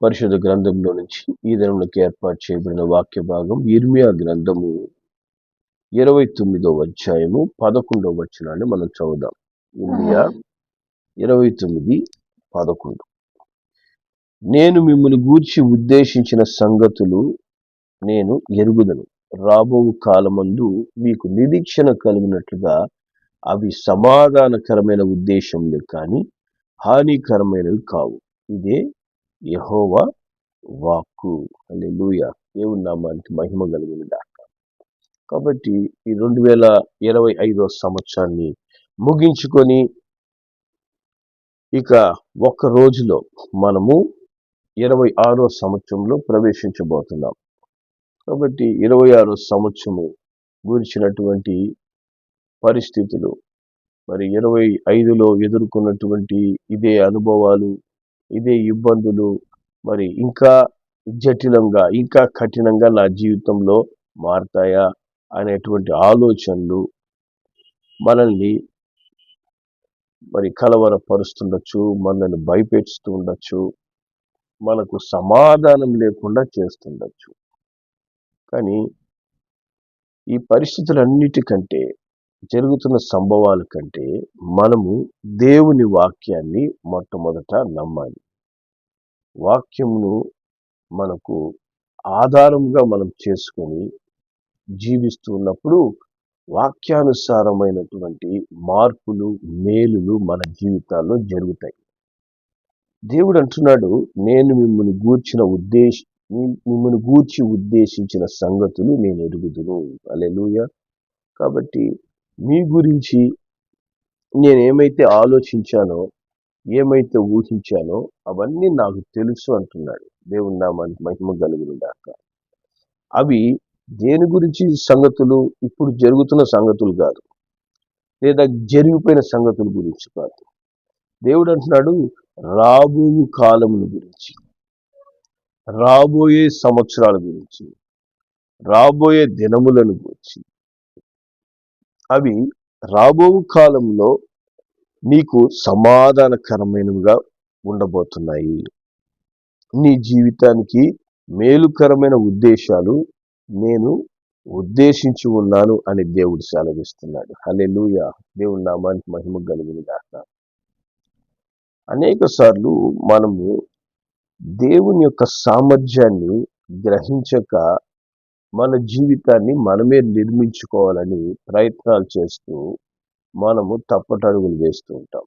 పరిశుద్ధ గ్రంథంలో నుంచి ఈ దినములకు ఏర్పాటు చేయబడిన వాక్య భాగం ఇర్మియా గ్రంథము 29వ అధ్యాయము 11వ వచనాన్ని మనం చదువుదాం. ఇర్మియా 29:11. నేను మిమ్మల్ని గూర్చి ఉద్దేశించిన సంగతులు నేను ఎరుగుదను, రాబో కాలమందు మీకు నిరీక్షణ కలిగినట్లుగా అవి సమాధానకరమైన ఉద్దేశములే కానీ హానికరమైనవి కావు. ఇదే యెహోవా వాక్కు. హల్లెలూయా. దేవుని నామానికి మహిమ కలిగిన గాక. కాబట్టి ఈ 2025వ సంవత్సరాన్ని ముగించుకొని ఇక ఒక్క రోజులో మనము 26వ సంవత్సరంలో ప్రవేశించబోతున్నాం. కాబట్టి 26వ సంవత్సరము గురించినటువంటి పరిస్థితులు, మరి 25లో ఎదుర్కొన్నటువంటి ఇదే అనుభవాలు, ఇదే ఇబ్బందులు, మరి ఇంకా జటిలంగా, ఇంకా కఠినంగా నా జీవితంలో మారతాయా అనేటువంటి ఆలోచనలు మనల్ని మరి కలవరపరుస్తుండొచ్చు, మనల్ని భయపెడుతూ ఉండొచ్చు, మనకు సమాధానం లేకుండా చేస్తుండొచ్చు. కానీ ఈ పరిస్థితులన్నిటికంటే, జరుగుతున్న సంభవాల కంటే మనము దేవుని వాక్యాన్ని మొట్టమొదట నమ్మాలి. వాక్యమును మనకు ఆధారంగా మనం చేసుకొని జీవిస్తూ ఉన్నప్పుడు వాక్యానుసారమైనటువంటి మార్పులు, మేలులు మన జీవితాల్లో జరుగుతాయి. దేవుడు అంటున్నాడు, నేను మిమ్మల్ని గూర్చి ఉద్దేశించిన సంగతులు నేను ఎరుగుదును. హల్లెలూయా. కాబట్టి మీ గురించి నేనేమైతే ఆలోచించానో, ఏమైతే ఊహించానో అవన్నీ నాకు తెలుసు అంటున్నాడు. దేవుని నామానికి మహిమ కలుగును గాక. అవి దేని గురించి సంగతులు? ఇప్పుడు జరుగుతున్న సంగతులు కాదు, లేదా జరిగిపోయిన సంగతుల గురించి కాదు. దేవుడు అంటున్నాడు, రాబో కాలముల గురించి, రాబోయే సంవత్సరాల గురించి, రాబోయే దినములను గురించి. అవి రాబో కాలంలో నీకు సమాధానకరమైనవిగా ఉండబోతున్నాయి. నీ జీవితానికి మేలుకరమైన ఉద్దేశాలు నేను ఉద్దేశించి ఉన్నాను అని దేవుడు సెలవిస్తున్నాడు. హల్లెలూయా. దేవుని నామానికి మహిమ కలుగును గాక. అనేక సార్లు మనము దేవుని యొక్క సామర్థ్యాన్ని గ్రహించక మన జీవితాన్ని మనమే నిర్మించుకోవాలని ప్రయత్నాలు చేస్తూ మనము తప్పటడుగులు వేస్తూ ఉంటాం.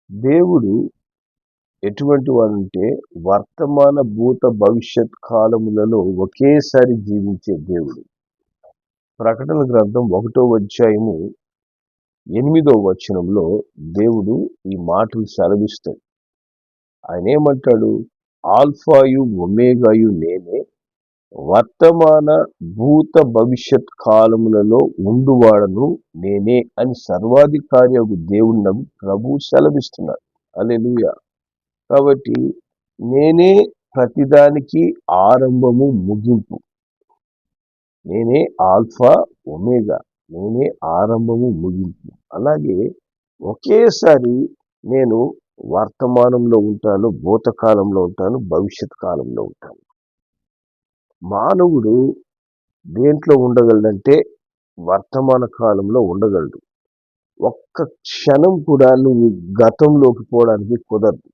దేవుడు ఎటువంటి వాడంటే వర్తమాన, భూత, భవిష్యత్ కాలములలో ఒకేసారి జీవించే దేవుడు. ప్రకటన గ్రంథం 1వ అధ్యాయము 8వ వచనంలో దేవుడు ఈ మాటలు సెలవిస్తాడు. ఆయన ఏమంటాడు? ఆల్ఫాయు ఒమేగాయు నేనే, వర్తమాన, భూత, భవిష్యత్ కాలములలో ఉండువాడను నేనే అని సర్వాధికారి దేవుని ప్రభు సెలవిస్తున్నాడు. హల్లెలూయా. కాబట్టి నేనే ప్రతిదానికి ఆరంభము, ముగింపు. నేనే ఆల్ఫా, ఒమేగా. నేనే ఆరంభము, ముగింపు. అలాగే ఒకేసారి నేను వర్తమానంలో ఉంటాను, భూతకాలంలో ఉంటాను, భవిష్యత్ కాలంలో ఉంటాను. మానవుడు దేంట్లో ఉండగలడంటే వర్తమాన కాలంలో ఉండగలడు. ఒక్క క్షణం కూడా నువ్వు గతంలోకి పోవడానికి కుదరదు.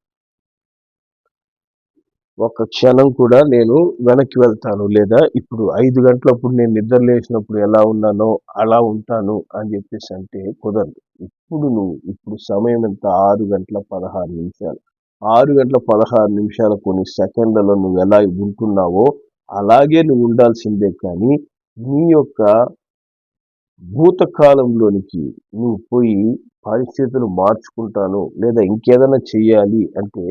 ఒక్క క్షణం కూడా నేను వెనక్కి వెళ్తాను, లేదా ఇప్పుడు 5 గంటలప్పుడు నేను నిద్ర లేచినప్పుడు ఎలా ఉన్నానో అలా ఉంటాను అని చెప్పేసి అంటే కుదరదు. ఇప్పుడు సమయం ఎంత? 6:16. 6:16 కొన్ని సెకండ్లలో నువ్వు ఎలా ఉంటున్నావో అలాగే నువ్వు ఉండాల్సిందే. కానీ నీ యొక్క భూతకాలంలోనికి నువ్వు పోయి పరిస్థితులు మార్చుకుంటాను, లేదా ఇంకేదైనా చెయ్యాలి అంటే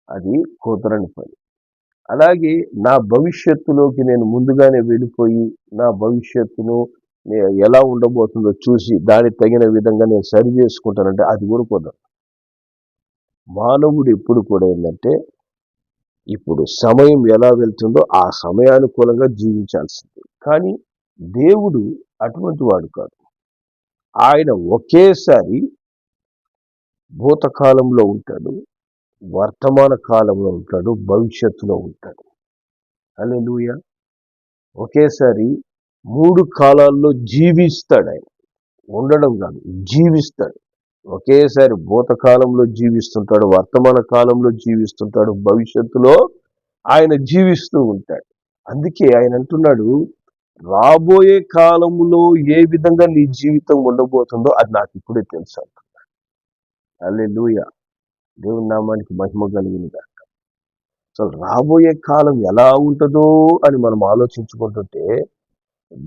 అది కుదరని పని. అలాగే నా భవిష్యత్తులోకి నేను ముందుగానే వెళ్ళిపోయి నా భవిష్యత్తును ఎలా ఉండబోతుందో చూసి దానికి తగిన విధంగా నేను సరి చేసుకుంటానంటే అది కూడా కుదరదు. మానవుడు ఎప్పుడు కూడా ఏంటంటే ఇప్పుడు సమయం ఎలా వెళ్తుందో ఆ సమయానుకూలంగా జీవించాల్సిందే. కానీ దేవుడు అటువంటి వాడు కాదు. ఆయన ఒకేసారి భూతకాలంలో ఉంటాడు, వర్తమాన కాలంలో ఉంటాడు, భవిష్యత్తులో ఉంటాడు. హల్లెలూయా. ఒకేసారి 3 కాలాల్లో జీవిస్తాడు ఆయన. ఉండడం కాదు, జీవిస్తాడు. ఒకేసారి భూతకాలంలో జీవిస్తుంటాడు, వర్తమాన కాలంలో జీవిస్తుంటాడు, భవిష్యత్తులో ఆయన జీవిస్తూ ఉంటాడు. అందుకే ఆయన అంటున్నాడు, రాబోయే కాలములో ఏ విధంగా నీ జీవితం ఉండబోతుందో అది నాకు ఇప్పుడే తెలుసు అంటున్నాడు. హల్లెలూయా. దేవుని నామానికి మహిమ కలిగినగా. సో రాబోయే కాలం ఎలా ఉంటుందో అని మనం ఆలోచించుకుంటుంటే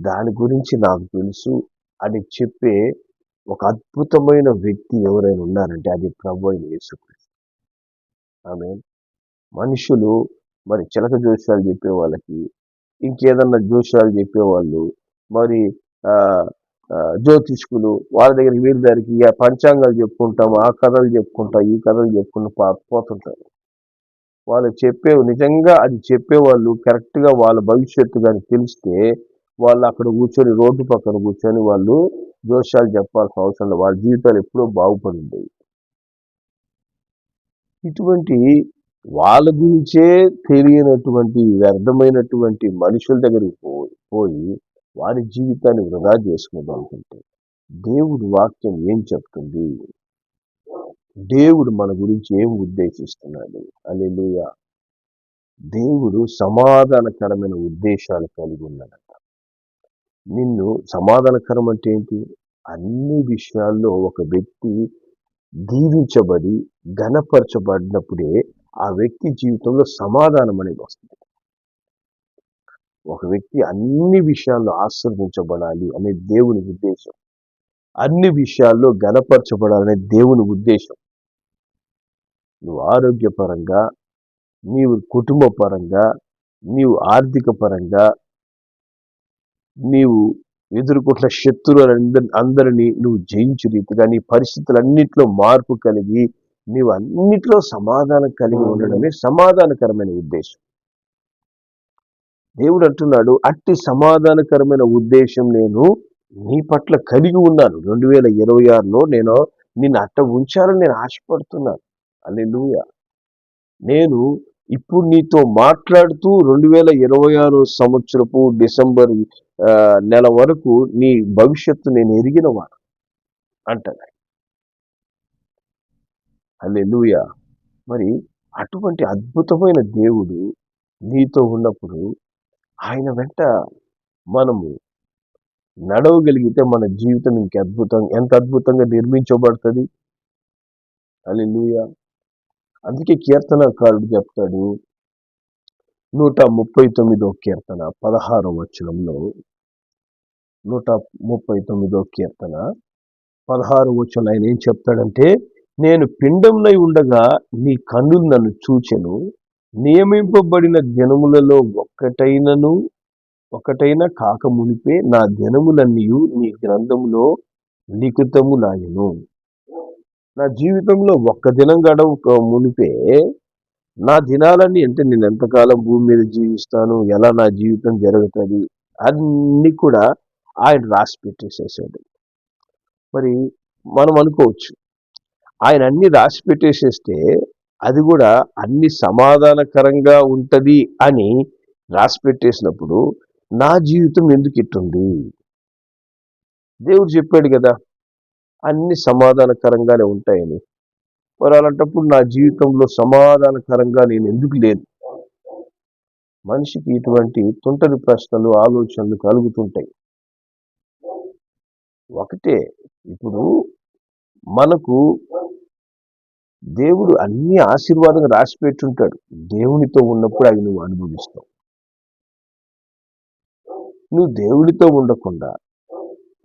దాని గురించి నాకు తెలుసు అని చెప్పే ఒక అద్భుతమైన వ్యక్తి ఎవరైనా ఉన్నారంటే అది ప్రభు అయిన యేసుక్రీస్తు. ఆమె మనుషులు మరి చిలక జోస్యాలు చెప్పే వాళ్ళకి, ఇంకేదన్నా జోస్యాలు చెప్పేవాళ్ళు, మరి ఆ జ్యోతిష్కులు వాళ్ళ దగ్గర వీరి దగ్గరికి పంచాంగాలు చెప్పుకుంటాం, ఆ కథలు చెప్పుకుంటాం, ఈ కథలు చెప్పుకుంటూ పోతుంటారు. వాళ్ళు నిజంగా అది చెప్పేవాళ్ళు కరెక్ట్గా వాళ్ళ భవిష్యత్తు కానీ తెలిస్తే వాళ్ళు అక్కడ కూర్చొని రోడ్డు పక్కన కూర్చొని వాళ్ళు జోష్యాలు చెప్పాల్సిన అవసరం లేదు. వాళ్ళ జీవితాలు ఎప్పుడో బాగుపడింది. ఇటువంటి వాళ్ళ గురించే తెలియనటువంటి వ్యర్థమైనటువంటి మనుషుల దగ్గరికి పోయి వారి జీవితాన్ని వృధా చేసుకునేదానికంటే దేవుడి వాక్యం ఏం చెప్తుంది, దేవుడు మన గురించి ఏం ఉద్దేశిస్తున్నాడు. హల్లెలూయా. దేవుడు సమాధానకరమైన ఉద్దేశాలు కలిగి ఉన్నాడట. నిన్ను సమాధానకరం అంటే ఏంటి? అన్ని విషయాల్లో ఒక వ్యక్తి దీవించబడి ఘనపరచబడినప్పుడే ఆ వ్యక్తి జీవితంలో సమాధానం అనేది వస్తుంది. ఒక వ్యక్తి అన్ని విషయాల్లో ఆశీర్వదించబడాలి అనే దేవుని ఉద్దేశం, అన్ని విషయాల్లో ఘనపరచబడాలనే దేవుని ఉద్దేశం. నువ్వు ఆరోగ్యపరంగా, నీవు కుటుంబ పరంగా, నీవు ఆర్థిక పరంగా, నీవు ఎదుర్కొంటున్న శత్రువులందరినీ నువ్వు జయించు రీతిగా నీ పరిస్థితులన్నింటిలో మార్పు కలిగి నీవు అన్నిట్లో సమాధానం కలిగి ఉండడమే సమాధానకరమైన ఉద్దేశం. దేవుడు అంటున్నాడు, అట్టి సమాధానకరమైన ఉద్దేశం నేను నీ పట్ల కలిగి ఉన్నాను. 2026లో నేను నిన్ను అట్ట ఉంచాలని నేను ఆశపడుతున్నాను. హల్లెలూయా. నేను ఇప్పుడు నీతో మాట్లాడుతూ 2026 సంవత్సరపు డిసెంబర్ నెల వరకు నీ భవిష్యత్తు నేను ఎరిగిన వాడు అంటాడు. హల్లెలూయా. మరి అటువంటి అద్భుతమైన దేవుడు నీతో ఉన్నప్పుడు ఆయన వెంట మనము నడవగలిగితే మన జీవితం ఎంత అద్భుతంగా నిర్మించబడుతుంది. హల్లెలూయా. అందుకే కీర్తనకారుడు చెప్తాడు, 139వ కీర్తన 16వ వచనంలో, 139వ కీర్తన 16వ వచనం ఆయన ఏం చెప్తాడంటే, నేను పిండంనై ఉండగా నీ కన్నులు నన్ను చూచెను, నియమింపబడిన దినములలో ఒకటైనా కాక మునిపే నా దినములన్నీ నీ గ్రంథములో లిఖితములాయెను. నా జీవితంలో ఒక్క దినం గడవ మునిపే నా దినాలన్నీ, అంటే నేను ఎంతకాలం భూమి మీద జీవిస్తాను, ఎలా నా జీవితం జరుగుతుంది, అన్నీ కూడా ఆయన రాసి పెట్టేసేసాడు. మరి మనం అనుకోవచ్చు, ఆయన అన్ని రాసి పెట్టేసేస్తే అది కూడా అన్ని సమాధానకరంగా ఉంటది అని రాసి పెట్టేసినప్పుడు నా జీవితం ఎందుకు ఇట్టుంది? దేవుడు చెప్పాడు కదా అన్ని సమాధానకరంగానే ఉంటాయని. మరి అలాంటప్పుడు నా జీవితంలో సమాధానకరంగా నేను ఎందుకు లేను? మనిషికి ఇటువంటి తుంటరి ప్రశ్నలు, ఆలోచనలు కలుగుతుంటాయి. ఒకటే, ఇప్పుడు మనకు దేవుడు అన్ని ఆశీర్వాదంగా రాసి పెట్టుంటాడు. దేవునితో ఉన్నప్పుడు అవి నువ్వు అనుభవిస్తావు. నువ్వు దేవుడితో ఉండకుండా,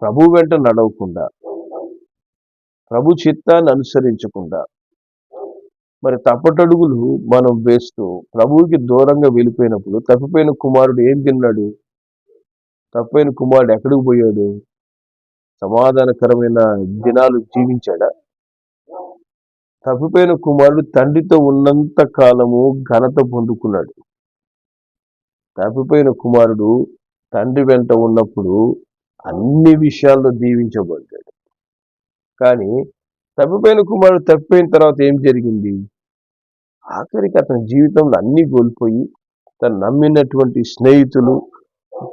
ప్రభు వెంట నడవకుండా, ప్రభు చిత్తాన్ని అనుసరించకుండా, మరి తప్పటడుగులు మనం వేస్తూ ప్రభువుకి దూరంగా వెళ్ళిపోయినప్పుడు తప్పిపోయిన కుమారుడు ఏం తిన్నాడు? తప్పిపోయిన కుమారుడు ఎక్కడికి పోయాడు? సమాధానకరమైన దినాలు జీవించాడా? తప్పిపోయిన కుమారుడు తండ్రితో ఉన్నంత కాలము ఘనత పొందుకున్నాడు. తప్పిపోయిన కుమారుడు తండ్రి వెంట ఉన్నప్పుడు అన్ని విషయాల్లో దీవించబడ్డాడు. కానీ తప్పిపోయిన కుమారుడు తప్పిపోయిన తర్వాత ఏం జరిగింది? ఆఖరికి అతని జీవితంలో అన్నీ కోల్పోయి తను నమ్మినటువంటి స్నేహితులు,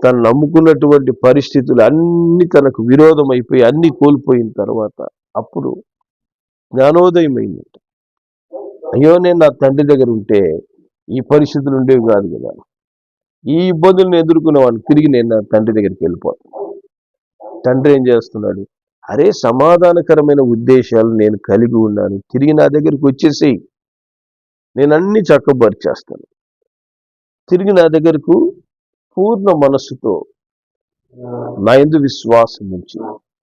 తను నమ్ముకున్నటువంటి పరిస్థితులు అన్నీ తనకు విరోధం అయిపోయి అన్నీ కోల్పోయిన తర్వాత అప్పుడు జ్ఞానోదయం అయిందంట. అయ్యో, నేను నా తండ్రి దగ్గర ఉంటే ఈ పరిస్థితులు ఉండేవి కాదు కదా, ఈ ఇబ్బందులను ఎదుర్కొనేవాడిని, తిరిగి నేను నా తండ్రి దగ్గరికి వెళ్ళిపోతాను. తండ్రి ఏం చేస్తున్నాడు? అరే, సమాధానకరమైన ఉద్దేశాలు నేను కలిగి ఉన్నాను, తిరిగి నా దగ్గరికి వచ్చేసేయి, నేను అన్ని చక్కబరిచేస్తాను, తిరిగి నా దగ్గరకు పూర్ణ మనస్సుతో నా యందు విశ్వాసం ఉంచి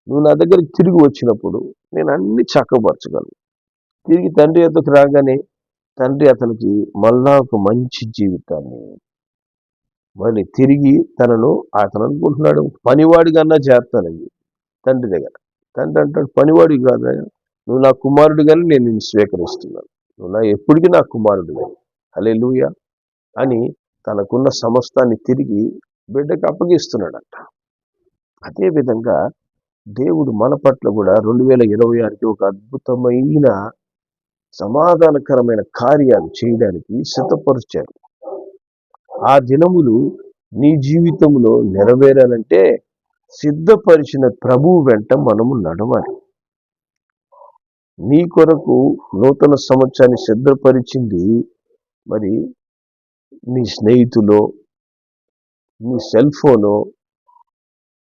నువ్వు నా దగ్గరికి తిరిగి వచ్చినప్పుడు నేను అన్ని చక్కబరచగలను. తిరిగి తండ్రి యొద్దకు రాగానే తండ్రి అతనికి మళ్ళా ఒక మంచి జీవితాన్ని, మళ్ళీ తిరిగి అతను అనుకుంటున్నాడు పనివాడిగా చేస్తానని తండ్రి దగ్గర. తండ్రి అంటాడు, పనివాడి కాదా, నువ్వు నా కుమారుడిగానే నేను నిన్ను స్వీకరిస్తున్నాను, నువ్వు ఎప్పటికీ నా కుమారుడిగా, హల్లెలూయా అని తనకున్న సమస్తాన్ని తిరిగి బిడ్డకు అప్పగిస్తున్నాడంట. అదేవిధంగా దేవుడు మన పట్ల కూడా 2026కి ఒక అద్భుతమైన సమాధానకరమైన కార్యాలు చేయడానికి సిద్ధపరిచారు. ఆ దినములు నీ జీవితంలో నెరవేరాలంటే సిద్ధపరిచిన ప్రభువు వెంట మనము నడవాలి. నీ కొరకు నూతన సంవత్సరాన్ని సిద్ధపరిచింది మరి నీ స్నేహితులో, నీ సెల్ ఫోనో,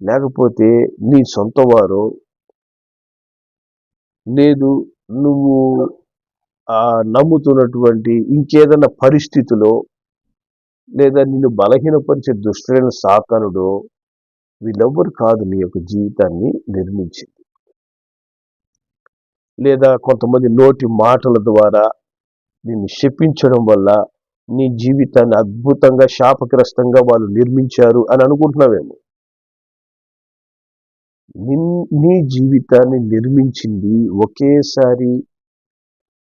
లేకపోతే నీ సొంత వారో, లేదు నువ్వు నమ్ముతున్నటువంటి ఇంకేదన్నా పరిస్థితిలో, లేదా నిన్ను బలహీనపరిచే దుష్టుడైన సాతానుడో, వీళ్ళెవ్వరు కాదు నీ యొక్క జీవితాన్ని నిర్మించింది. లేదా కొంతమంది నోటి మాటల ద్వారా నిన్ను శపించడం వల్ల నీ జీవితాన్ని అద్భుతంగా శాపగ్రస్తంగా వాళ్ళు నిర్మించారు అని అనుకుంటున్నావేమో. నీ జీవితాన్ని నిర్మించింది ఒకేసారి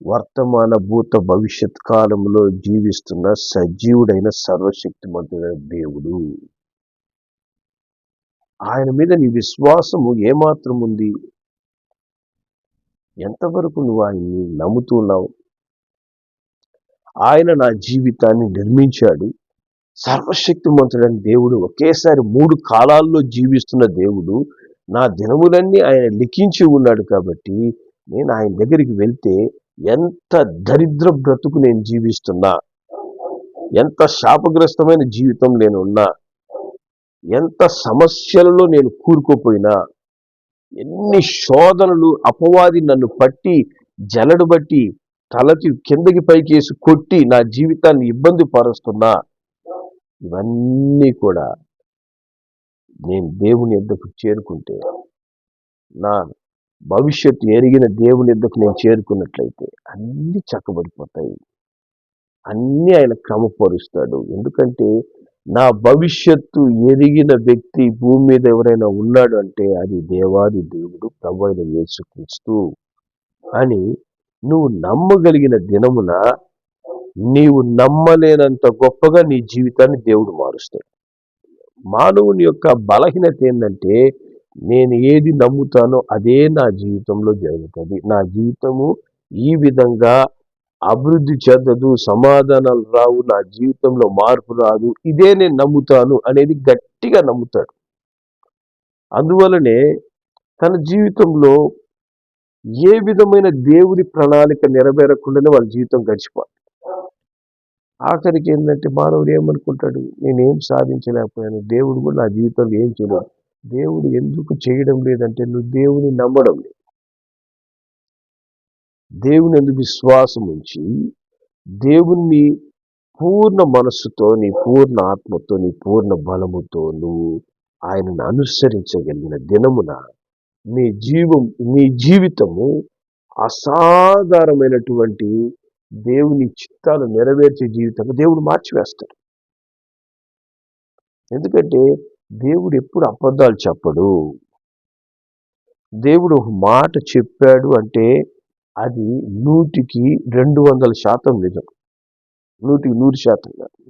వర్తమాన భూత భవిష్యత్ కాలంలో జీవిస్తున్న సజీవుడైన సర్వశక్తిమంతుడైన దేవుడు. ఆయన మీద నీ విశ్వాసము ఏమాత్రం ఉంది? ఎంతవరకు నువ్వు ఆయన్ని నమ్ముతున్నావు? ఆయన నా జీవితాన్ని నిర్మించాడు, సర్వశక్తిమంతుడైన దేవుడు, ఒకేసారి 3 కాలాల్లో జీవిస్తున్న దేవుడు, నా దినములన్నీ ఆయన లిఖించి ఉన్నాడు. కాబట్టి నేను ఆయన దగ్గరికి వెళ్తే ఎంత దరిద్ర బ్రతుకు నేను జీవిస్తున్నా, ఎంత శాపగ్రస్తమైన జీవితం నేను ఉన్నా, ఎంత సమస్యలలో నేను కూరుకుపోయినా, ఎన్ని శోధనలు అపవాది నన్ను పట్టి జలడు బట్టి తలకి కిందకి పైకేసి కొట్టి నా జీవితాన్ని ఇబ్బంది పరుస్తున్నా, ఇవన్నీ కూడా నేను దేవుని యొద్దకు చేరుకుంటే, నా భవిష్యత్తు ఎరిగిన దేవుని యొద్దకు నేను చేరుకున్నట్లయితే అన్నీ చక్కబడిపోతాయి, అన్నీ ఆయన క్రమపరుస్తాడు. ఎందుకంటే నా భవిష్యత్తు ఎరిగిన వ్యక్తి భూమి మీద ఎవరైనా ఉన్నాడు అంటే అది దేవాది దేవుడు ప్రభు అయిన యేసుక్రీస్తు అని నువ్వు నమ్మగలిగిన దినమున నీవు నమ్మలేనంత గొప్పగా నీ జీవితాన్ని దేవుడు మారుస్తాడు. మానవుని యొక్క బలహీనత ఏంటంటే, నేను ఏది నమ్ముతానో అదే నా జీవితంలో జరుగుతుంది, నా జీవితము ఈ విధంగా అభివృద్ధి చెందదు, సమాధానాలు రావు, నా జీవితంలో మార్పు రాదు, ఇదే నేను నమ్ముతాను అనేది గట్టిగా నమ్ముతాడు. అందువలనే తన జీవితంలో ఏ విధమైన దేవుడి ప్రణాళిక నెరవేరకుండానే వాళ్ళ జీవితం గడిచిపోతుంది. ఆఖరికి ఏంటంటే మానవుడు ఏమనుకుంటాడు, నేనేం సాధించలేకపోయాను, దేవుడు కూడా నా జీవితంలో ఏం చేయలేదు. దేవుడు ఎందుకు చేయడం లేదంటే నువ్వు దేవుని నమ్మడం లేదు. దేవుని ఎందుకు విశ్వాసం ఉంచి దేవుణ్ణి పూర్ణ మనస్సుతో, నీ పూర్ణ ఆత్మతో, నీ పూర్ణ బలముతో నువ్వు ఆయనను అనుసరించగలిగిన దినమున నీ జీవితము అసాధారణమైనటువంటి దేవుని చిత్తాలు నెరవేర్చే జీవితంగా దేవుడు మార్చివేస్తాడు. ఎందుకంటే దేవుడు ఎప్పుడు అబద్ధాలు చెప్పడు. దేవుడు ఒక మాట చెప్పాడు అంటే అది 100కి 200% నిజం, 100కి 100% కాదు,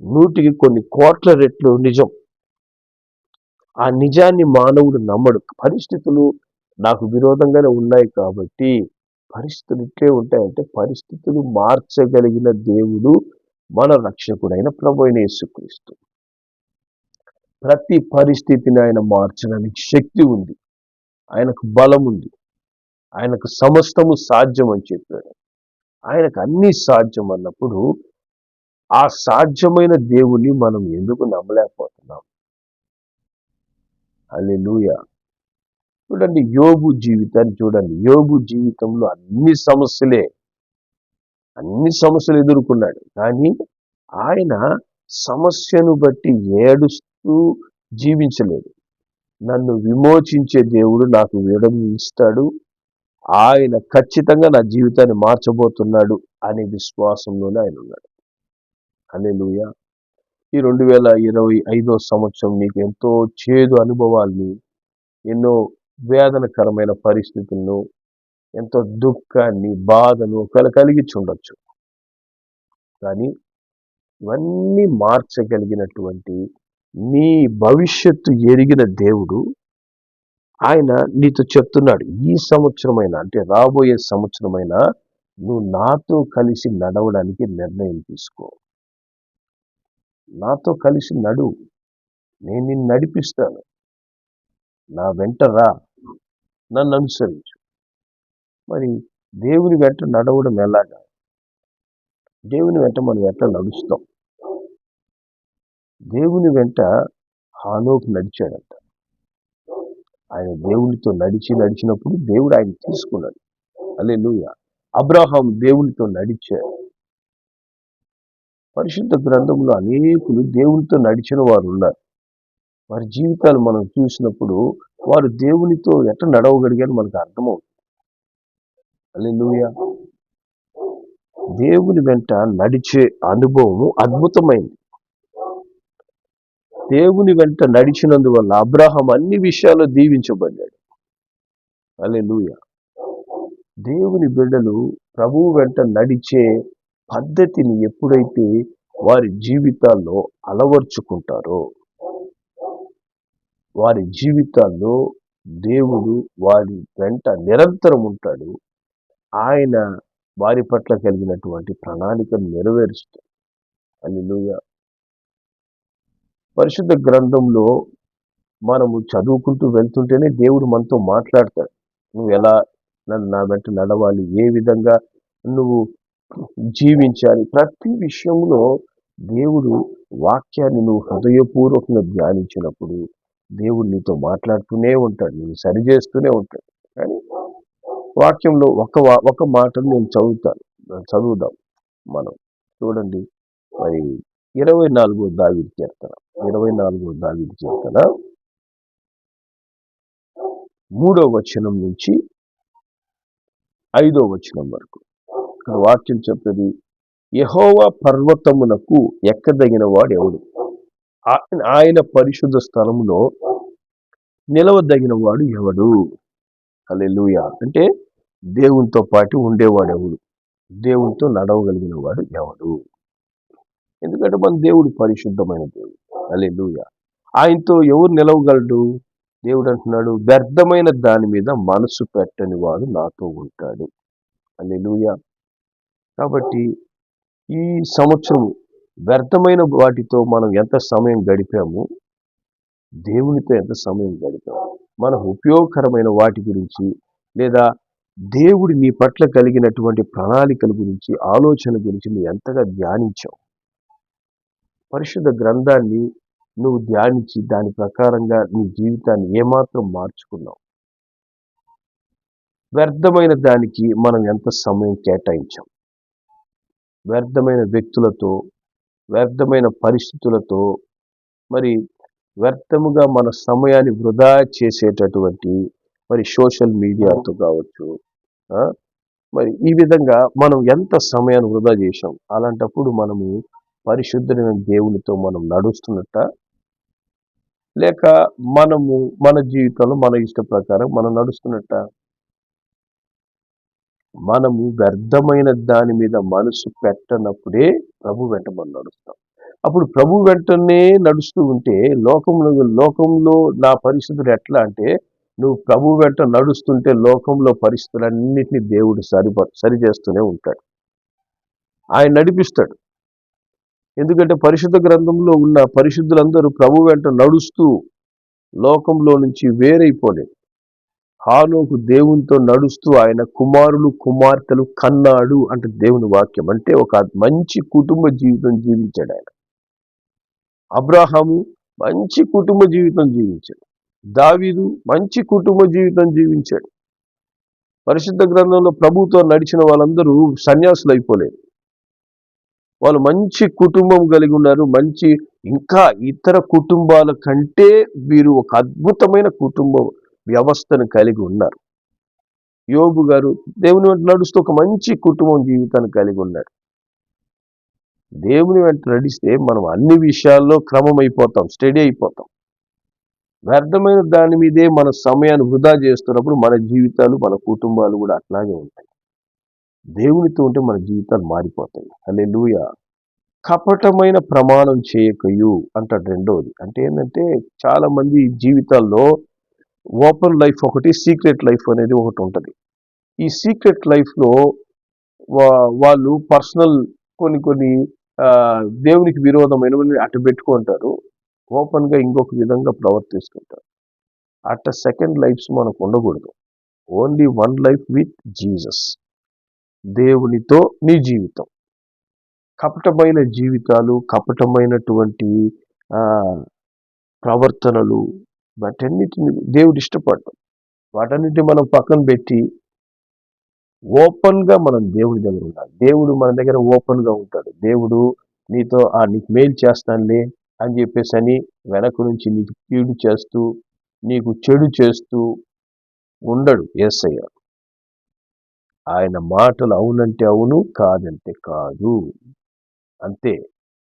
100కి కొన్ని కోట్ల రెట్లు నిజం. ఆ నిజాన్ని మానవుడు నమ్మడు. పరిస్థితులు నాకు విరోధంగానే ఉన్నాయి కాబట్టి పరిస్థితులు ఇట్లే ఉంటాయంటే పరిస్థితులు మార్చగలిగిన దేవుడు మన రక్షకుడైన ప్రభువైన యేసుక్రీస్తు. ప్రతి పరిస్థితిని ఆయన మార్చడానికి శక్తి ఉంది, ఆయనకు బలం ఉంది, ఆయనకు సమస్తము సాధ్యం అని చెప్పాడు. ఆయనకు అన్ని సాధ్యం అన్నప్పుడు ఆ సాధ్యమైన దేవుణ్ణి మనం ఎందుకు నమ్మలేకపోతున్నాం? హల్లెలూయా. చూడండి యోబు జీవితాన్ని చూడండి. యోబు జీవితంలో అన్ని సమస్యలు ఎదుర్కొన్నాడు. కానీ ఆయన సమస్యను బట్టి ఏడుస్తూ జీవించలేదు. నన్ను విమోచించే దేవుడు నాకు విడుదల, ఆయన ఖచ్చితంగా నా జీవితాన్ని మార్చబోతున్నాడు అనే విశ్వాసంలోనే ఆయన ఉన్నాడు. హల్లెలూయా. ఈ 2025 సంవత్సరం నీకు ఎంతో చేదు అనుభవాల్ని, ఎన్నో వేదనకరమైన పరిస్థితులను, ఎంతో దుఃఖాన్ని, బాధను ఒకవేళ కలిగించుండొచ్చు. కానీ ఇవన్నీ మార్చగలిగినటువంటి నీ భవిష్యత్తు ఎరిగిన దేవుడు ఆయన నీతో చెప్తున్నాడు, ఈ సంవత్సరమైనా అంటే రాబోయే సంవత్సరమైనా నువ్వు నాతో కలిసి నడవడానికి నిర్ణయం తీసుకో. నాతో కలిసి నడువు, నేను నిన్ను నడిపిస్తాను, నా వెంట రా, నన్ను అనుసరించు. మరి దేవుని వెంట నడవడం ఎలాగా? దేవుని వెంట మనం ఎట్లా నడుస్తాం? దేవుని వెంట హానోకు నడిచాడంట. ఆయన దేవునితో నడిచినప్పుడు దేవుడు ఆయన తీసుకున్నాడు. హల్లెలూయా. అబ్రహాం దేవునితో నడిచాడు. పరిశుద్ధ గ్రంథంలో అనేకులు దేవునితో నడిచిన వారు ఉన్నారు. వారి జీవితాలు మనం చూసినప్పుడు వారు దేవునితో ఎట్లా నడవగలిగారు మనకు అర్థమవుతుంది. హల్లెలూయా. దేవుని వెంట నడిచే అనుభవం అద్భుతమైంది. దేవుని వెంట నడిచినందువల్ల అబ్రహాం అన్ని విషయాల్లో దీవించబడ్డాడు. హల్లెలూయా. దేవుని బిడ్డలు ప్రభువు వెంట నడిచే పద్ధతిని ఎప్పుడైతే వారి జీవితాల్లో అలవర్చుకుంటారో, వారి జీవితాల్లో దేవుడు వారి వెంట నిరంతరం ఉంటాడు. ఆయన వారి పట్ల కలిగినటువంటి ప్రణాళికను నెరవేరుస్తాడు. హల్లెలూయా. పరిశుద్ధ గ్రంథంలో మనము చదువుకుంటూ వెళ్తుంటేనే దేవుడు మనతో మాట్లాడతాడు. నువ్వు ఎలా నా వెంట నడవాలి, ఏ విధంగా నువ్వు జీవించాలి, ప్రతి విషయంలో దేవుడు వాక్యాన్ని నువ్వు హృదయపూర్వకంగా ధ్యానించినప్పుడు దేవుడు నీతో మాట్లాడుతూనే ఉంటాడు, నేను సరిచేస్తూనే ఉంటాడు. కానీ వాక్యంలో ఒక మాటను నేను చదువుదాం మనం. చూడండి, మరి 24వ దావీదు కీర్తన 3వ వచనం నుంచి 5వ వచనం వరకు ఇక్కడ వాక్యం చెప్తుంది, యెహోవా పర్వతమునకు ఎక్కదగిన వాడు ఎవడు? ఆయన పరిశుద్ధ స్థలములో నిలవదగిన వాడు ఎవడు? హల్లెలూయా. అంటే దేవునితో పాటు ఉండేవాడు ఎవడు? దేవునితో నడవగలిగిన వాడు ఎవడు? ఎందుకంటే మన దేవుడు పరిశుద్ధమైన దేవుడు. హల్లెలూయా. ఆయనతో ఎవరు నిలవగలడు? దేవుడు అంటున్నాడు, వ్యర్థమైన దాని మీద మనసు పెట్టని వాడు నాతో ఉంటాడు. హల్లెలూయా. కాబట్టి ఈ సంవత్సరం వ్యర్థమైన వాటితో మనం ఎంత సమయం గడిపాము, దేవునితో ఎంత సమయం గడిపాము, మనకు ఉపయోగకరమైన వాటి గురించి, లేదా దేవుడి నీ పట్ల కలిగినటువంటి ప్రణాళికల గురించి, ఆలోచన గురించి నువ్వు ఎంతగా ధ్యానించావు? పరిశుద్ధ గ్రంథాన్ని నువ్వు ధ్యానించి దాని ప్రకారంగా నీ జీవితాన్ని ఏమాత్రం మార్చుకున్నావు? వ్యర్థమైన దానికి మనం ఎంత సమయం కేటాయించాం? వ్యర్థమైన వ్యక్తులతో, వ్యర్థమైన పరిస్థితులతో, మరి వ్యర్థముగా మన సమయాన్ని వృధా చేసేటటువంటి మరి సోషల్ మీడియాతో కావచ్చు, మరి ఈ విధంగా మనం ఎంత సమయాన్ని వృధా చేశాం? అలాంటప్పుడు మనము పరిశుద్ధమైన దేవునితో మనం నడుస్తున్నట్ట, లేక మనము మన జీవితంలో మన ఇష్ట ప్రకారం మనం నడుస్తున్నట్ట? మనము వ్యర్థమైన దాని మీద మనసు పెట్టనప్పుడే ప్రభు వెంట మనం నడుస్తాం. అప్పుడు ప్రభు వెంటనే నడుస్తూ ఉంటే లోకంలో నా పరిస్థితులు ఎట్లా అంటే, నువ్వు ప్రభు వెంట నడుస్తుంటే లోకంలో పరిస్థితులన్నింటినీ దేవుడు సరి చేస్తూనే ఉంటాడు. ఆయన నడిపిస్తాడు. ఎందుకంటే పరిశుద్ధ గ్రంథంలో ఉన్న పరిశుద్ధులందరూ ప్రభు వెంట నడుస్తూ లోకంలో నుంచి వేరైపోలేదు. హానోకు దేవునితో నడుస్తూ ఆయన కుమారులు కుమార్తెలు కన్నాడు అంటే దేవుని వాక్యం. అంటే ఒక మంచి కుటుంబ జీవితం జీవించాడు ఆయన. అబ్రాహాము మంచి కుటుంబ జీవితం జీవించాడు. దావీదు మంచి కుటుంబ జీవితం జీవించాడు. పరిశుద్ధ గ్రంథంలో ప్రభుతో నడిచిన వాళ్ళందరూ సన్యాసులు అయిపోలేదు. వాళ్ళు మంచి కుటుంబం కలిగి ఉన్నారు. మంచి ఇంకా ఇతర కుటుంబాల కంటే వీరు ఒక అద్భుతమైన కుటుంబ వ్యవస్థను కలిగి ఉన్నారు. యోబు గారు దేవుని వెంట నడుస్తూ ఒక మంచి కుటుంబం జీవితాన్ని కలిగి ఉన్నారు. దేవుని వెంట నడిస్తే మనం అన్ని విషయాల్లో క్రమం అయిపోతాం, స్టడీ అయిపోతాం. వ్యర్థమైన దాని మీదే మన సమయాన్ని వృధా చేస్తున్నప్పుడు మన జీవితాలు మన కుటుంబాలు కూడా అట్లాగే ఉంటాయి. దేవునితో ఉంటే మన జీవితాలు మారిపోతాయి. హల్లెలూయా. కపటమైన ప్రమాణం చేయకయు అంటాడు రెండోది. అంటే ఏంటంటే చాలా మంది జీవితాల్లో ఓపెన్ లైఫ్ ఒకటి, సీక్రెట్ లైఫ్ అనేది ఒకటి ఉంటుంది. ఈ సీక్రెట్ లైఫ్లో వాళ్ళు పర్సనల్ కొన్ని దేవునికి విరోధమైనవి అటు పెట్టుకుంటారు. ఓపెన్గా ఇంకొక విధంగా ప్రవర్తిస్తుంటారు. అట్ట సెకండ్ లైఫ్స్ మనకు ఉండకూడదు. Only one life with Jesus. దేవునితో నీ జీవితం. కపటమైన జీవితాలు, కపటమైనటువంటి ప్రవర్తనలు వాటన్నిటిని దేవుడు ఇష్టపడ్డాడు. వాటన్నిటిని మనం పక్కన పెట్టి ఓపెన్గా మనం దేవుడి దగ్గర ఉండాలి. దేవుడు మన దగ్గర ఓపెన్గా ఉంటాడు. దేవుడు నీతో నీకు మేలు చేస్తానులే అని చెప్పేసి అని వెనక నుంచి నీకు కీడు చేస్తూ నీకు చెడు చేస్తూ ఉండడు యేసయ్య. ఆయన మాటలు అవునంటే అవును, కాదంటే కాదు. అంతే.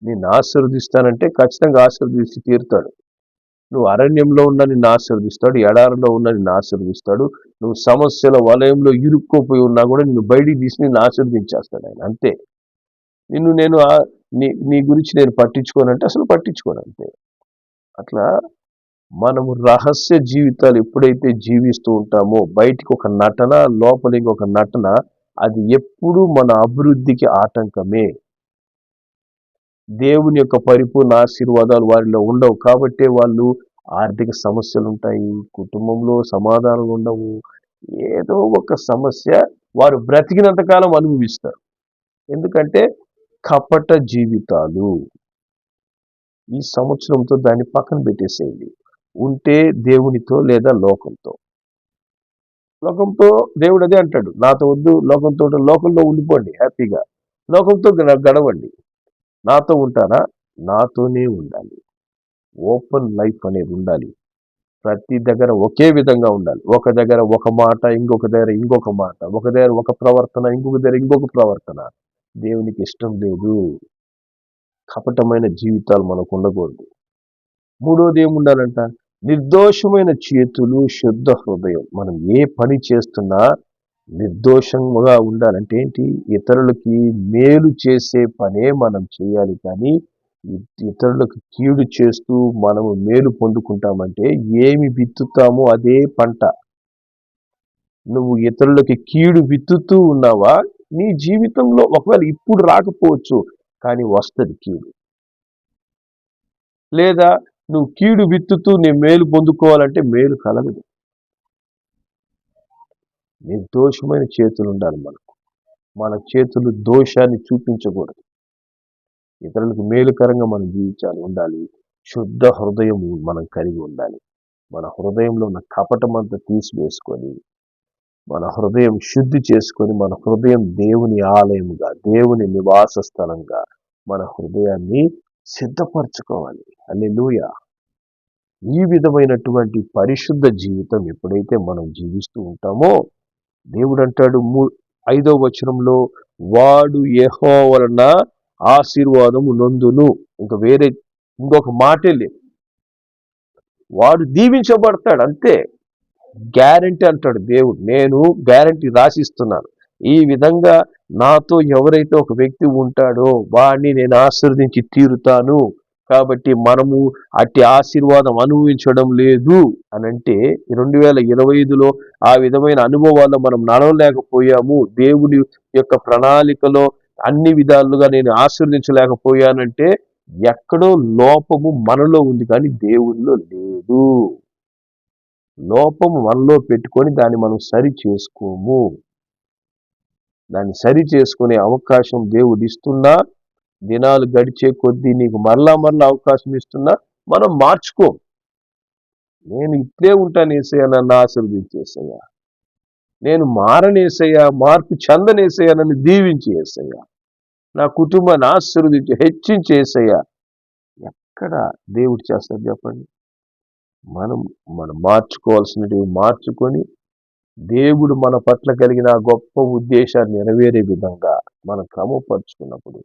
నిన్ను ఆశీర్వదిస్తానంటే ఖచ్చితంగా ఆశీర్వదించి తీరుతాడు. నువ్వు అరణ్యంలో ఉన్న నిన్ను ఆశీర్వదిస్తాడు, ఎడారిలో ఉన్న నిన్ను ఆశీర్వదిస్తాడు. నువ్వు సమస్యల వలయంలో ఇరుక్కోపోయి ఉన్నా కూడా నిన్ను బయటికి తీసి నిన్ను ఆశీర్వదించేస్తాడు ఆయన. అంతే. నేను నీ గురించి నేను పట్టించుకోనంటే అసలు పట్టించుకోను. అంతే. అట్లా మనము రహస్య జీవితాలు ఎప్పుడైతే జీవిస్తూ ఉంటామో బయటికి ఒక నటన, లోపల ఇంకొక నటన, అది ఎప్పుడూ మన అభివృద్ధికి ఆటంకమే. దేవుని యొక్క పరిపూర్ణ ఆశీర్వాదాలు వారిలో ఉండవు. కాబట్టి వాళ్ళు ఆర్థిక సమస్యలు ఉంటాయి, కుటుంబంలో సమాధానం ఉండవు, ఏదో ఒక సమస్య వారు బ్రతికినంతకాలం అనుభవిస్తారు. ఎందుకంటే కపట జీవితాలు. ఈ సంవత్సరంతో దాన్ని పక్కన పెట్టేసేయండి. ఉంటే దేవునితో లేదా లోకంతో. లోకంతో దేవుడు అదే అంటాడు, నాతో వద్దు, లోకంలో ఉండిపోండి హ్యాపీగా, లోకంతో గడవండి. నాతో ఉంటారా? నాతోనే ఉండాలి. ఓపెన్ లైఫ్ అనేది ఉండాలి. ప్రతి దగ్గర ఒకే విధంగా ఉండాలి. ఒక దగ్గర ఒక మాట, ఇంకొక దగ్గర ఇంకొక మాట, ఒక దగ్గర ఒక ప్రవర్తన, ఇంకొక దగ్గర ఇంకొక ప్రవర్తన. దేవునికి ఇష్టం లేదు. కపటమైన జీవితాలు మనకు ఉండకూడదు. మూడోది ఏముండాలంట? నిర్దోషమైన చేతులు, శుద్ధ హృదయం. మనం ఏ పని చేస్తున్నా నిర్దోషంగా ఉండాలంటే ఏంటి? ఇతరులకి మేలు చేసే పనే మనం చేయాలి. కానీ ఇతరులకు కీడు చేస్తూ మనము మేలు పొందుకుంటామంటే ఏమి విత్తుతామో అదే పంట. నువ్వు ఇతరులకి కీడు విత్తుతూ ఉన్నావా? నీ జీవితంలో ఒకవేళ ఇప్పుడు రాకపోవచ్చు, కానీ వస్తుంది కీడు. లేదా నువ్వు కీడు విత్తుతూ నీ మేలు పొందుకోవాలంటే మేలు కలగదు. నిర్దోషమైన చేతులు ఉండాలి మనకు. మన చేతులు దోషాన్ని చూపించకూడదు. ఇతరులకు మేలుకరంగా మనం జీవించాలి, ఉండాలి. శుద్ధ హృదయం మనం కలిగి ఉండాలి. మన హృదయంలో ఉన్న కపటం అంతా తీసివేసుకొని, మన హృదయం శుద్ధి చేసుకొని, మన హృదయం దేవుని ఆలయముగా, దేవుని నివాస స్థలంగా మన హృదయాన్ని సిద్ధపరచుకోవాలి. హల్లెలూయా. ఈ విధమైనటువంటి పరిశుద్ధ జీవితం ఎప్పుడైతే మనం జీవిస్తూ ఉంటామో, దేవుడు అంటాడు 5వ వచనంలో, వాడు యెహోవా వలన ఆశీర్వాదము నొందును. ఇంకొక మాటే లేదు. వాడు దీవించబడతాడు. అంతే. గ్యారంటీ అంటాడు దేవుడు. నేను గ్యారంటీ రాసిస్తున్నాను. ఈ విధంగా నాతో ఎవరైతే ఒక వ్యక్తి ఉంటాడో వాడిని నేను ఆశీర్వదించి తీరుతాను. కాబట్టి మనము అట్టి ఆశీర్వాదం అనుభవించడం లేదు అని అంటే 2025లో ఆ విధమైన అనుభవాల్లో మనం నడవలేకపోయాము, దేవుడి యొక్క ప్రణాళికలో అన్ని విధాలుగా నేను ఆశీర్వదించలేకపోయానంటే ఎక్కడో లోపము మనలో ఉంది కానీ దేవుడిలో లేదు. లోపము మనలో పెట్టుకొని దాన్ని మనం సరి చేసుకోము. దాన్ని సరి చేసుకునే అవకాశం దేవుడు ఇస్తున్నా, దినాలు గడిచే కొద్దీ నీకు మరలా అవకాశం ఇస్తున్నా మనం మార్చుకో. నేను ఇట్లే ఉంటాను ఏసయ్యా, నన్ను ఆశీర్వదించేసయ్యా, నేను మారనేసయ్యా, మార్పు చెందనేసయ్యా, నన్ను దీవించి ఏసయ్యా, నా కుటుంబాన్ని ఆశీర్వదించి హెచ్చించేసయ్యా. ఎక్కడ దేవుడు చేస్తాడు చెప్పండి? మనం మార్చుకోవాల్సినవి మార్చుకొని దేవుడు మన పట్ల కలిగిన గొప్ప ఉద్దేశాన్ని నెరవేరే విధంగా మనం క్రమపరుచుకున్నప్పుడు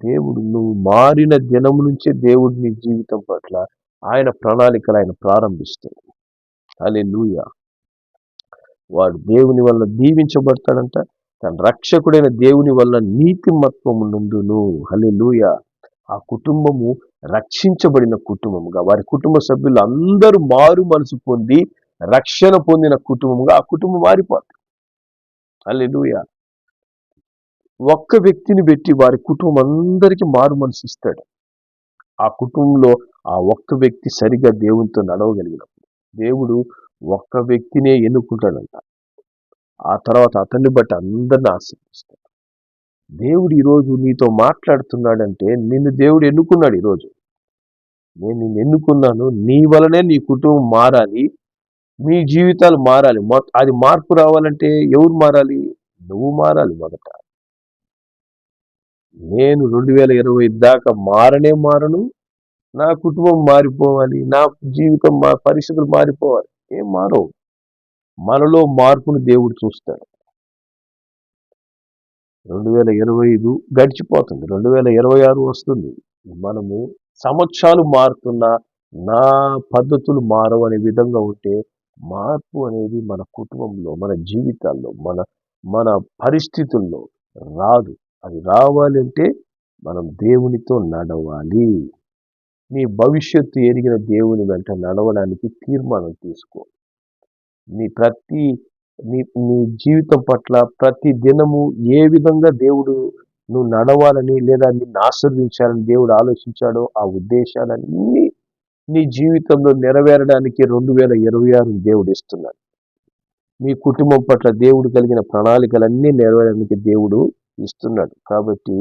దేవుడు, నువ్వు మారిన దినం నుంచే దేవుడు నీ జీవితం పట్ల ఆయన ప్రణాళికలు ఆయన ప్రారంభిస్తాడు. హల్లెలూయా. వాడు దేవుని వల్ల దీవించబడతాడంట, తన రక్షకుడైన దేవుని వల్ల నీతిమత్వము నుండును. హల్లెలూయా. ఆ కుటుంబము రక్షించబడిన కుటుంబముగా, వారి కుటుంబ సభ్యులు అందరూ మారు మనసు పొంది రక్షణ పొందిన కుటుంబముగా ఆ కుటుంబం మారిపోతుంది. హల్లెలూయా. ఒక్క వ్యక్తిని పెట్టి వారి కుటుంబం అందరికీ మారు మనసు ఇస్తాడు. ఆ కుటుంబంలో ఆ ఒక్క వ్యక్తి సరిగా దేవునితో నడవగలిగినప్పుడు దేవుడు ఒక్క వ్యక్తినే ఎన్నుకుంటాడంట. ఆ తర్వాత అతన్ని బట్టి అందరిని ఆశీర్వదిస్తాడు. దేవుడు ఈరోజు నీతో మాట్లాడుతున్నాడంటే నిన్ను దేవుడు ఎన్నుకున్నాడు. ఈరోజు నేను నిన్ను ఎన్నుకున్నాను, నీ వలనే నీ కుటుంబం మారాలి, మీ జీవితాలు మారాలి. అది మార్పు రావాలంటే ఎవరు మారాలి? నువ్వు మారాలి మొదట. నేను 2020 దాకా మారను, నా కుటుంబం మారిపోవాలి, నా జీవితం పరిస్థితులు మారిపోవాలి. ఏం మారవు. మనలో మార్పును దేవుడు చూస్తాడు. 2025 గడిచిపోతుంది, 2026 వస్తుంది. మనము సంవత్సరాలు మారుతున్నా నా పద్ధతులు మారవు అనే విధంగా ఉంటే మార్పు అనేది మన కుటుంబంలో, మన జీవితాల్లో, మన మన పరిస్థితుల్లో రాదు. అది రావాలంటే మనం దేవునితో నడవాలి. నీ భవిష్యత్తు ఎరిగిన దేవుని వెంట నడవడానికి తీర్మానం తీసుకో. నీ నీ జీవితం పట్ల ప్రతి దినము ఏ విధంగా దేవుడు నువ్వు నడవాలని లేదా నిన్ను ఆశీర్వదించాలని దేవుడు ఆలోచించాడో ఆ ఉద్దేశాలన్నీ నీ జీవితంలో నెరవేరడానికి 2026 దేవుడు ఇస్తున్నాడు. మీ కుటుంబం పట్ల దేవుడు కలిగిన ప్రణాళికలన్నీ నెరవేరడానికి దేవుడు ఇస్తున్నాడు. కాబట్టి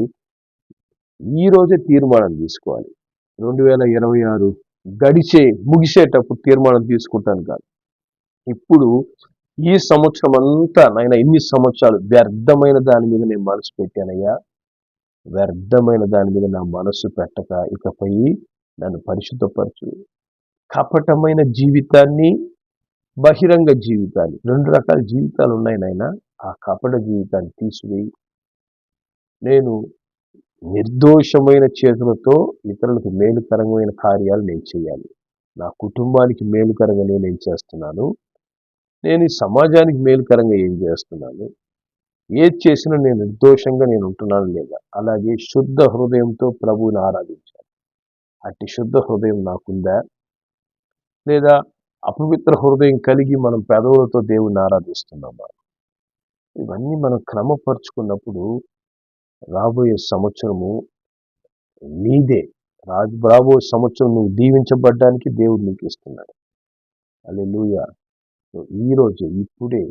ఈ రోజే తీర్మానం తీసుకోవాలి. 2026 ముగిసేటప్పుడు తీర్మానం తీసుకుంటాను కాదు, ఇప్పుడు ఈ సంవత్సరం అంతా నాయన ఇన్ని సంవత్సరాలు వ్యర్థమైన దాని మీద నేను మనసు పెట్టానయ్యా, వ్యర్థమైన దాని మీద నా మనస్సు పెట్టక ఇకపై నన్ను పరిశుద్ధపరచు. కపటమైన జీవితాన్ని, బహిరంగ జీవితాన్ని, 2 రకాల జీవితాలు ఉన్నాయి నాయన. ఆ కపట జీవితాన్ని తీసివేయి. నేను నిర్దోషమైన చేతులతో ఇతరులకు మేలుకరమైన కార్యాలు నేను చేయాలి. నా కుటుంబానికి మేలుకరంగా నేనేం చేస్తున్నాను, నేను ఈ సమాజానికి మేలుకరంగా ఏం చేస్తున్నాను, ఏది చేసినా నేను నిర్దోషంగా నేను ఉంటున్నాను లేదా. అలాగే శుద్ధ హృదయంతో ప్రభువుని ఆరాధించాలి. అట్టి శుద్ధ హృదయం నాకుందా? లేదా అపవిత్ర హృదయం కలిగి మనం పెదవులతో దేవుణ్ణి ఆరాధిస్తున్నామా? ఇవన్నీ మనం క్రమపరుచుకున్నప్పుడు రాబోయే సంవత్సరము నీదే. రాబోయే సంవత్సరం నువ్వు దీవించబడ్డానికి దేవుడు నీకు ఇస్తున్నాడు. హల్లెలూయా. ఈరోజు ఇప్పుడే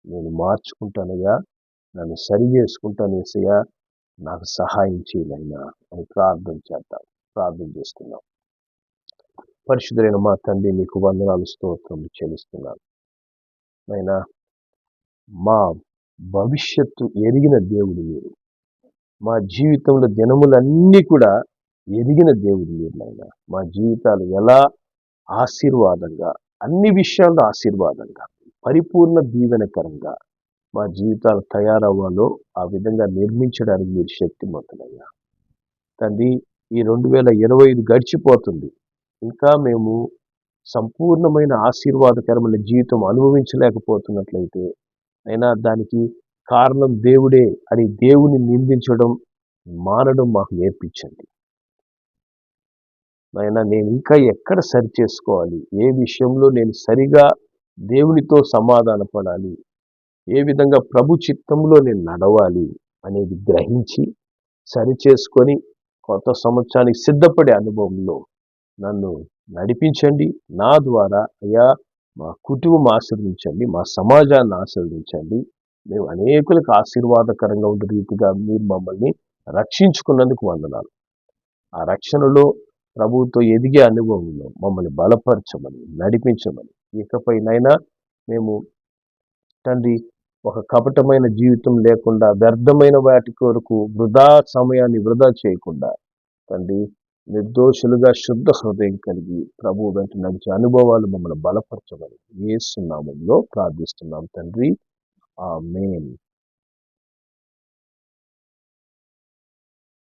నేను మార్చుకుంటానయ్యా, నన్ను సరి చేసుకుంటాను యేసయ్యా, నాకు సహాయం చేయనైనా అని ప్రార్థన చేద్దాం. ప్రార్థన చేసుకుందాం. పరిశుద్ధులైన మా తండ్రి, నీకు వందనాలు, స్తోత్రములు చెల్లిస్తున్నాను. అయినా మా భవిష్యత్తు ఎరిగిన దేవుడు మీరు, మా జీవితంలో దినములన్నీ కూడా ఎరిగిన దేవుడు మీరు నాయన. మా జీవితాలు ఎలా ఆశీర్వాదంగా, అన్ని విషయాల్లో ఆశీర్వాదంగా, పరిపూర్ణ దీవెనకరంగా మా జీవితాలు తయారవ్వాలో ఆ విధంగా నిర్మించడానికి మీరు శక్తిమంతులయ్యా. తండ్రి, ఈ 2025 గడిచిపోతుంది, ఇంకా మేము సంపూర్ణమైన ఆశీర్వాదకరమైన జీవితం అనుభవించలేకపోతున్నట్లయితే అయినా దానికి కారణం దేవుడే అని దేవుని నిందించడం మానడం మాకు నేర్పించండి. నాయనా నేను ఇంకా ఎక్కడ సరి చేసుకోవాలి, ఏ విషయంలో నేను సరిగా దేవునితో సమాధాన పడాలి, ఏ విధంగా ప్రభు చిత్తంలో నేను నడవాలి అనేది గ్రహించి సరి చేసుకొని కొత్త సంవత్సరానికి సిద్ధపడే అనుభవంలో నన్ను నడిపించండి. నా ద్వారా అయ్యా మా కుటుంబం ఆశీర్వదించండి, మా సమాజాన్ని ఆశీర్వదించండి. మేము అనేకులకు ఆశీర్వాదకరంగా ఉండే రీతిగా మీరు మమ్మల్ని రక్షించుకున్నందుకు వందనాలు. ఆ రక్షణలో ప్రభువుతో ఎదిగే అనుభవంలో మమ్మల్ని బలపరచమని, నడిపించమని, ఇకపైనైనా మేము తండ్రి ఒక కపటమైన జీవితం లేకుండా, వ్యర్థమైన వాటి కొరకు సమయాన్ని వృధా చేయకుండా తండ్రి నిర్దోషులుగా శుద్ధ హృదయం కలిగి ప్రభువు వెంట నడిచే అనుభవాలు మమ్మల్ని బలపరచమని యేసు నామములో ప్రార్థిస్తున్నాం తండ్రి. ఆమేన్.